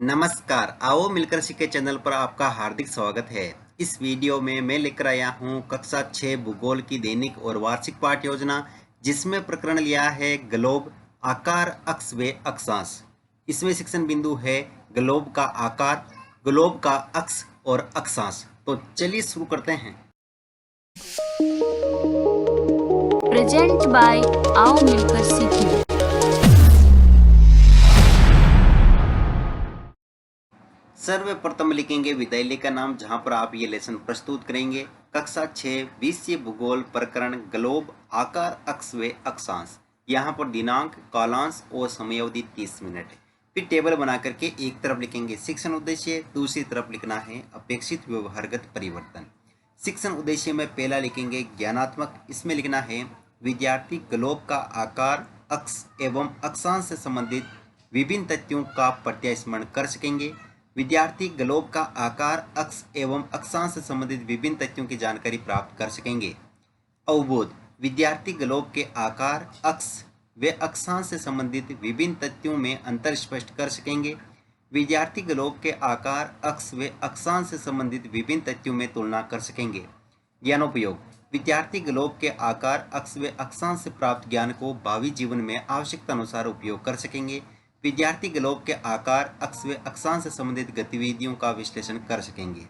नमस्कार, आओ मिलकर सीखे चैनल पर आपका हार्दिक स्वागत है। इस वीडियो में मैं लेकर आया हूँ कक्षा 6 भूगोल की दैनिक और वार्षिक पाठ योजना, जिसमें प्रकरण लिया है ग्लोब, आकार, अक्ष व अक्षांश। इसमें शिक्षण बिंदु है ग्लोब का आकार, ग्लोब का अक्ष और अक्षांश। तो चलिए शुरू करते हैं। प्रेजेंट बाय आओ मिलकर सीखें। सर्वप्रथम लिखेंगे विद्यालय का नाम, जहां पर आप ये लेसन प्रस्तुत करेंगे। कक्षा 6 विषय भूगोल, प्रकरण ग्लोब, आकार, अक्ष व अक्षांश। यहाँ पर दिनांक, कालांश और समयावधि 30 मिनट है। फिर टेबल बना करके एक तरफ लिखेंगे शिक्षण उद्देश्य, दूसरी तरफ लिखना है अपेक्षित व्यवहारगत परिवर्तन। शिक्षण उद्देश्य में पहला लिखेंगे ज्ञानात्मक। इसमें लिखना है विद्यार्थी ग्लोब का आकार, अक्ष एवं अक्षांश से संबंधित विभिन्न तथ्यों का प्रत्यास्मरण कर सकेंगे। विद्यार्थी ग्लोब का आकार, अक्ष एवं अक्षांश से संबंधित विभिन्न तथ्यों की जानकारी प्राप्त कर सकेंगे। अवबोध, विद्यार्थी ग्लोब के आकार, अक्ष व अक्षांश से संबंधित विभिन्न तथ्यों में अंतर स्पष्ट कर सकेंगे। विद्यार्थी ग्लोब के आकार, अक्ष व अक्षांश से संबंधित विभिन्न तथ्यों में तुलना कर सकेंगे। ज्ञानोपयोग, विद्यार्थी ग्लोब के आकार, अक्ष व अक्षांश से प्राप्त ज्ञान को भावी जीवन में आवश्यकता अनुसार उपयोग कर सकेंगे। विद्यार्थी ग्लोब के आकार, अक्ष व अक्षांश से संबंधित गतिविधियों का विश्लेषण कर सकेंगे।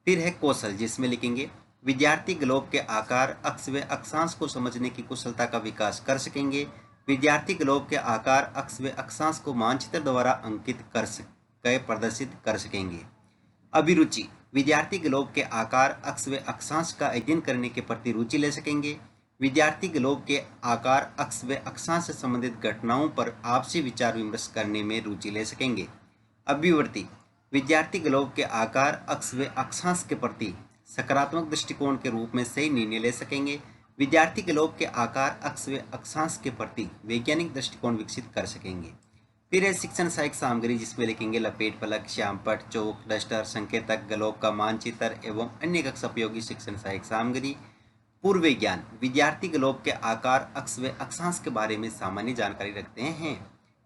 फिर है कौशल, जिसमें लिखेंगे विद्यार्थी ग्लोब के आकार, अक्ष व अक्षांश को समझने की कुशलता का विकास कर सकेंगे। विद्यार्थी ग्लोब के आकार, अक्ष व अक्षांश को मानचित्र द्वारा अंकित कर प्रदर्शित कर सकेंगे। अभिरुचि, विद्यार्थी ग्लोब के आकार, अक्ष व अक्षांश का अध्ययन करने के प्रति रुचि ले सकेंगे। विद्यार्थी ग्लोब के आकार, अक्ष व अक्षांश से संबंधित घटनाओं पर आपसी विचार विमर्श करने में रुचि ले सकेंगे। अभिवृत्ति, विद्यार्थी ग्लोब के आकार, अक्ष व अक्षांश के प्रति सकारात्मक दृष्टिकोण के रूप में सही निर्णय ले सकेंगे। विद्यार्थी ग्लोब के आकार, अक्ष व अक्षांश के प्रति वैज्ञानिक दृष्टिकोण विकसित कर सकेंगे। फिर है शिक्षण सहायक सामग्री, जिसमें लिखेंगे लपेट फलक, श्यामपट्ट, चौक, डस्टर, संकेतक, ग्लोब का मानचित्र एवं अन्य कक्षा उपयोगी शिक्षण सहायक सामग्री। पूर्व ज्ञान, विद्यार्थी ग्लोब के आकार, अक्ष व अक्षांश के बारे में सामान्य जानकारी रखते हैं।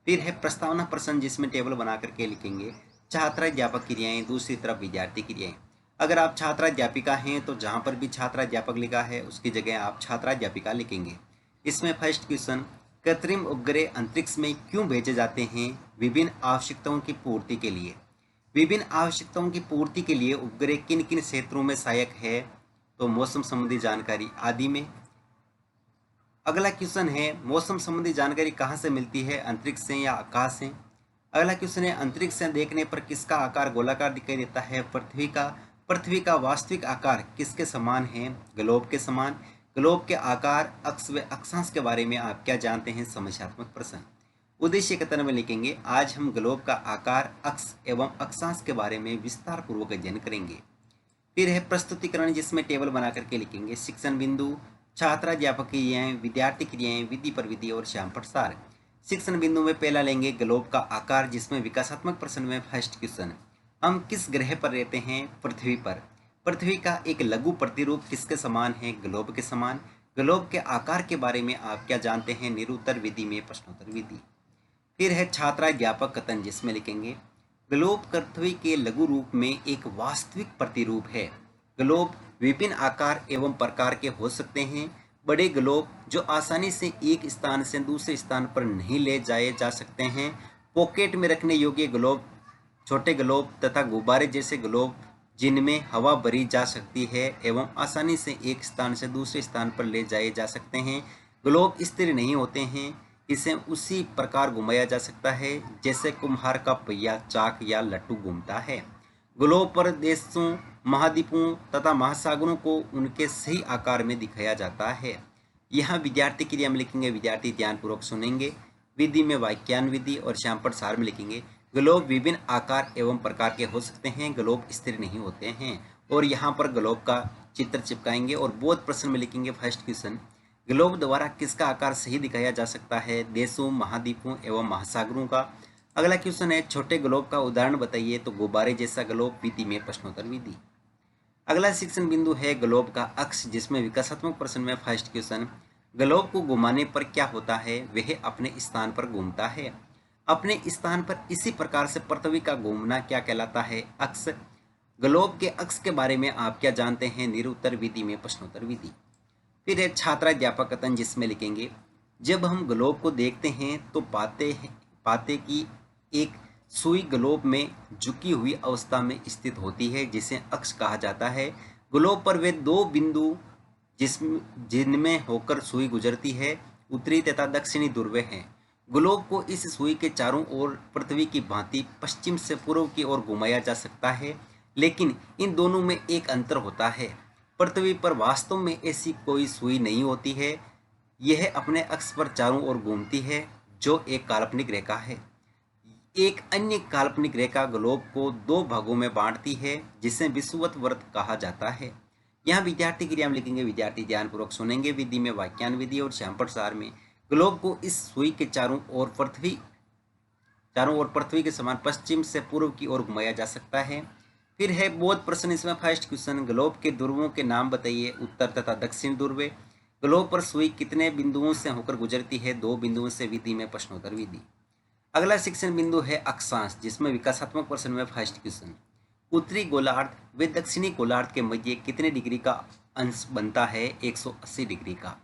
फिर है प्रस्तावना प्रश्न, जिसमें टेबल बना करके लिखेंगे छात्राध्यापक क्रियाएं, दूसरी तरफ विद्यार्थी क्रियाएं। अगर आप छात्राध्यापिका हैं तो जहां पर भी छात्राध्यापक लिखा है उसकी जगह आप छात्राध्यापिका लिखेंगे। इसमें फर्स्ट क्वेश्चन, कृत्रिम उपग्रह अंतरिक्ष में क्यों भेजे जाते हैं? विभिन्न आवश्यकताओं की पूर्ति के लिए। विभिन्न आवश्यकताओं की पूर्ति के लिए उपग्रह किन किन क्षेत्रों में सहायक है? तो मौसम संबंधी जानकारी आदि में। अगला क्वेश्चन है मौसम संबंधी जानकारी कहाँ से मिलती है? अंतरिक्ष से या आकाश से? अगला क्वेश्चन है अंतरिक्ष से देखने पर किसका आकार गोलाकार दिखाई देता है? पृथ्वी का। पृथ्वी का वास्तविक आकार किसके समान है? ग्लोब के समान। ग्लोब के आकार, अक्ष व अक्षांश के बारे में आप क्या जानते हैं? समस्यात्मक प्रश्न। उद्देश्य कथन में लिखेंगे आज हम ग्लोब का आकार, अक्ष एवं अक्षांश के बारे में विस्तार पूर्वक अध्ययन करेंगे। फिर है प्रस्तुतिकरण, जिसमें टेबल बना करके लिखेंगे शिक्षण बिंदु, छात्राध्यापक क्रियाएं, विद्यार्थी क्रियाएं, विधि पर विधि और श्यामपट्ट सार। शिक्षण बिंदु में पहला लेंगे ग्लोब का आकार, जिसमें विकासात्मक प्रश्न में फर्स्ट क्वेश्चन, हम किस ग्रह पर रहते हैं? पृथ्वी पर। पृथ्वी का एक लघु प्रतिरूप किसके समान है? ग्लोब के समान। ग्लोब के आकार के बारे में आप क्या जानते हैं? निरुत्तर विधि में प्रश्नोत्तर विधि। फिर है छात्राध्यापक कथन, जिसमें लिखेंगे ग्लोब पृथ्वी के लघु रूप में एक वास्तविक प्रतिरूप है। ग्लोब विभिन्न आकार एवं प्रकार के हो सकते हैं। बड़े ग्लोब जो आसानी से एक स्थान से दूसरे स्थान पर नहीं ले जाए जा सकते हैं। पॉकेट में रखने योग्य ग्लोब, छोटे ग्लोब तथा गुब्बारे जैसे ग्लोब जिनमें हवा भरी जा सकती है एवं आसानी से एक स्थान से दूसरे स्थान पर ले जाए जा सकते हैं। ग्लोब स्थिर नहीं होते हैं, इसे उसी प्रकार घुमाया जा सकता है जैसे कुम्हार का पहिया, चाक या लट्टू घूमता है। ग्लोब पर देशों, महाद्वीपों तथा महासागरों को उनके सही आकार में दिखाया जाता है। यहाँ विद्यार्थी क्रिया में लिखेंगे विद्यार्थी ध्यानपूर्वक सुनेंगे। विधि में वाक्यान विधि और श्यामपट्ट सार में लिखेंगे ग्लोब विभिन्न आकार एवं प्रकार के हो सकते हैं, ग्लोब स्थिर नहीं होते हैं। और यहाँ पर ग्लोब का चित्र चिपकाएंगे। और बोध प्रश्न में लिखेंगे फर्स्ट क्वेश्चन, ग्लोब द्वारा किसका आकार सही दिखाया जा सकता है? देशों, महाद्वीपों एवं महासागरों का। अगला क्वेश्चन है छोटे ग्लोब का उदाहरण बताइए, तो गुब्बारे जैसा ग्लोब, विधि में प्रश्नोत्तर विधि। अगला शिक्षण बिंदु है ग्लोब का अक्ष, जिसमें विकासात्मक प्रश्न में फर्स्ट क्वेश्चन, ग्लोब को घुमाने पर क्या होता है? वह अपने स्थान पर घूमता है। अपने स्थान पर इसी प्रकार से पृथ्वी का घूमना क्या कहलाता है? अक्ष। ग्लोब के अक्ष के बारे में आप क्या जानते हैं? निरुत्तर विधि में प्रश्नोत्तर विधि। फिर है छात्राध्यापक कथन, जिसमें लिखेंगे जब हम ग्लोब को देखते हैं तो पाते कि एक सुई ग्लोब में झुकी हुई अवस्था में स्थित होती है, जिसे अक्ष कहा जाता है। ग्लोब पर वे दो बिंदु जिनमें होकर सुई गुजरती है, उत्तरी तथा दक्षिणी ध्रुव हैं। ग्लोब को इस सुई के चारों ओर पृथ्वी की भांति पश्चिम से पूर्व की ओर घुमाया जा सकता है, लेकिन इन दोनों में एक अंतर होता है। पृथ्वी पर वास्तव में ऐसी कोई सुई नहीं होती है, यह अपने अक्ष पर चारों ओर घूमती है, जो एक काल्पनिक रेखा है। एक अन्य काल्पनिक रेखा ग्लोब को दो भागों में बांटती है, जिसे विषुवत वृत्त कहा जाता है। यहाँ विद्यार्थी क्रिया में लिखेंगे, विद्यार्थी ध्यानपूर्वक सुनेंगे। विधि में वाक्यान विधि और श्यामपट सार में ग्लोब को इस सुई के चारों ओर पृथ्वी के समान पश्चिम से पूर्व की ओर घुमाया जा सकता है। फिर है बोध प्रश्न, इसमें फर्स्ट क्वेश्चन, ग्लोब के ध्रुवों के नाम बताइए, उत्तर तथा दक्षिण ध्रुव। ग्लोब पर सुई कितने बिंदुओं से होकर गुजरती है? 2 बिंदुओं से। विधि में प्रश्नोत्तर विधि। अगला शिक्षण बिंदु है अक्षांश, जिसमें विकासात्मक प्रश्न में फर्स्ट क्वेश्चन, उत्तरी गोलार्ध व दक्षिणी गोलार्ध के मध्य कितने डिग्री का अंश बनता है? 180 डिग्री का।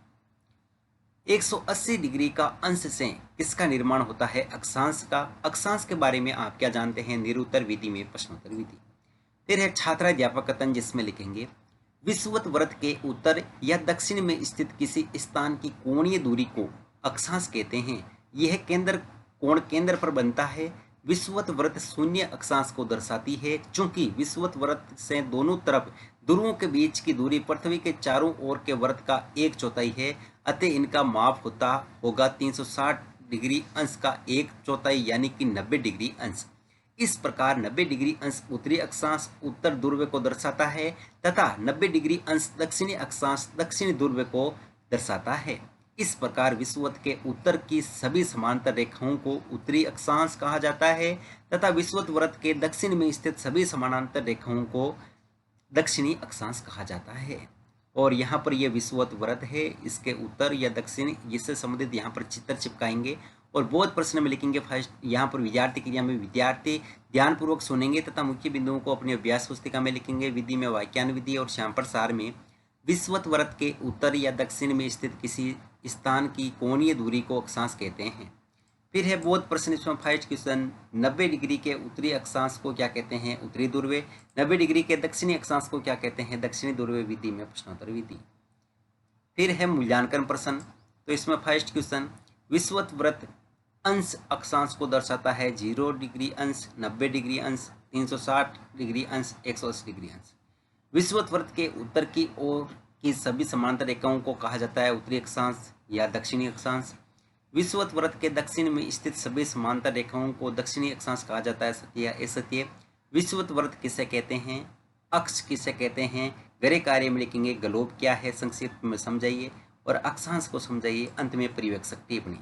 180 डिग्री का अंश से किसका निर्माण होता है? अक्षांश का। अक्षांश के बारे में आप क्या जानते हैं? निरुत्तर विधि में प्रश्नोत्तर विधि। फिर है छात्राध्यापक कथन, जिसमें लिखेंगे विषुवत वृत्त के उत्तर या दक्षिण में स्थित किसी स्थान की कोणीय दूरी को अक्षांश कहते हैं। यह कोण केंद्र पर बनता है। विषुवत वृत्त शून्य अक्षांश को दर्शाती है, चूंकि विषुवत वृत्त से दोनों तरफ ध्रुवों के बीच की दूरी पृथ्वी के चारों ओर के वृत्त का 1/4 है, अतः इनका माप होगा 360 डिग्री अंश का 1/4 यानी कि 90 डिग्री अंश। इस प्रकार 90 डिग्री अंश उत्तरी अक्षांश उत्तर ध्रुव को दर्शाता है तथा 90 डिग्री अंश दक्षिणी अक्षांश दक्षिणी ध्रुव को दर्शाता है। इस प्रकार विषुवत के उत्तर की सभी समांतर रेखाओं को उत्तरी अक्षांश कहा जाता है तथा विषुवत वृत्त के दक्षिण में स्थित सभी समानांतर रेखाओं को दक्षिणी अक्षांश कहा जाता है। और यहाँ पर यह विषुवत वृत्त है, इसके उत्तर या दक्षिण जिससे संबंधित यहाँ पर चित्र चिपकाएंगे और बोध प्रश्न में लिखेंगे। फर्स्ट यहाँ पर विद्यार्थी क्रिया में विद्यार्थी ध्यानपूर्वक सुनेंगे तथा मुख्य बिंदुओं को अपनी अभ्यास पुस्तिका में लिखेंगे। विधि में वाक्यान विधि और श्यामपट सार में विषुवत वृत्त के उत्तर या दक्षिण में स्थित किसी स्थान की कोणीय दूरी को अक्षांश कहते हैं। फिर है बोध प्रश्न, इसमें फर्स्ट क्वेश्चन, 90 डिग्री के उत्तरी अक्षांश को क्या कहते हैं? उत्तरी ध्रुव। 90 डिग्री के दक्षिणी अक्षांश को क्या कहते हैं? दक्षिणी ध्रुव। विधि में प्रश्नोत्तर विधि। फिर है मूल्यांकन प्रश्न, तो इसमें फर्स्ट क्वेश्चन, विषुवत वृत्त अंश अक्षांश को दर्शाता है 0 डिग्री अंश, 90 डिग्री अंश, 360 डिग्री अंश, 180 डिग्री अंश। विषुवत वृत्त के उत्तर की ओर की सभी समांतर रेखाओं को कहा जाता है उत्तरी अक्षांश या दक्षिणी अक्षांश। विषुवत वृत्त के दक्षिण में स्थित सभी समांतर रेखाओं को दक्षिणी अक्षांश कहा जाता है सत्य या असत्य। विषुवत वृत्त किसे कहते हैं? अक्ष किसे कहते हैं? गृह कार्य में लिखेंगे ग्लोब क्या है संक्षिप्त में समझाइए और अक्षांश को समझाइए, अंत में परिवेक्षक टिप्पणी।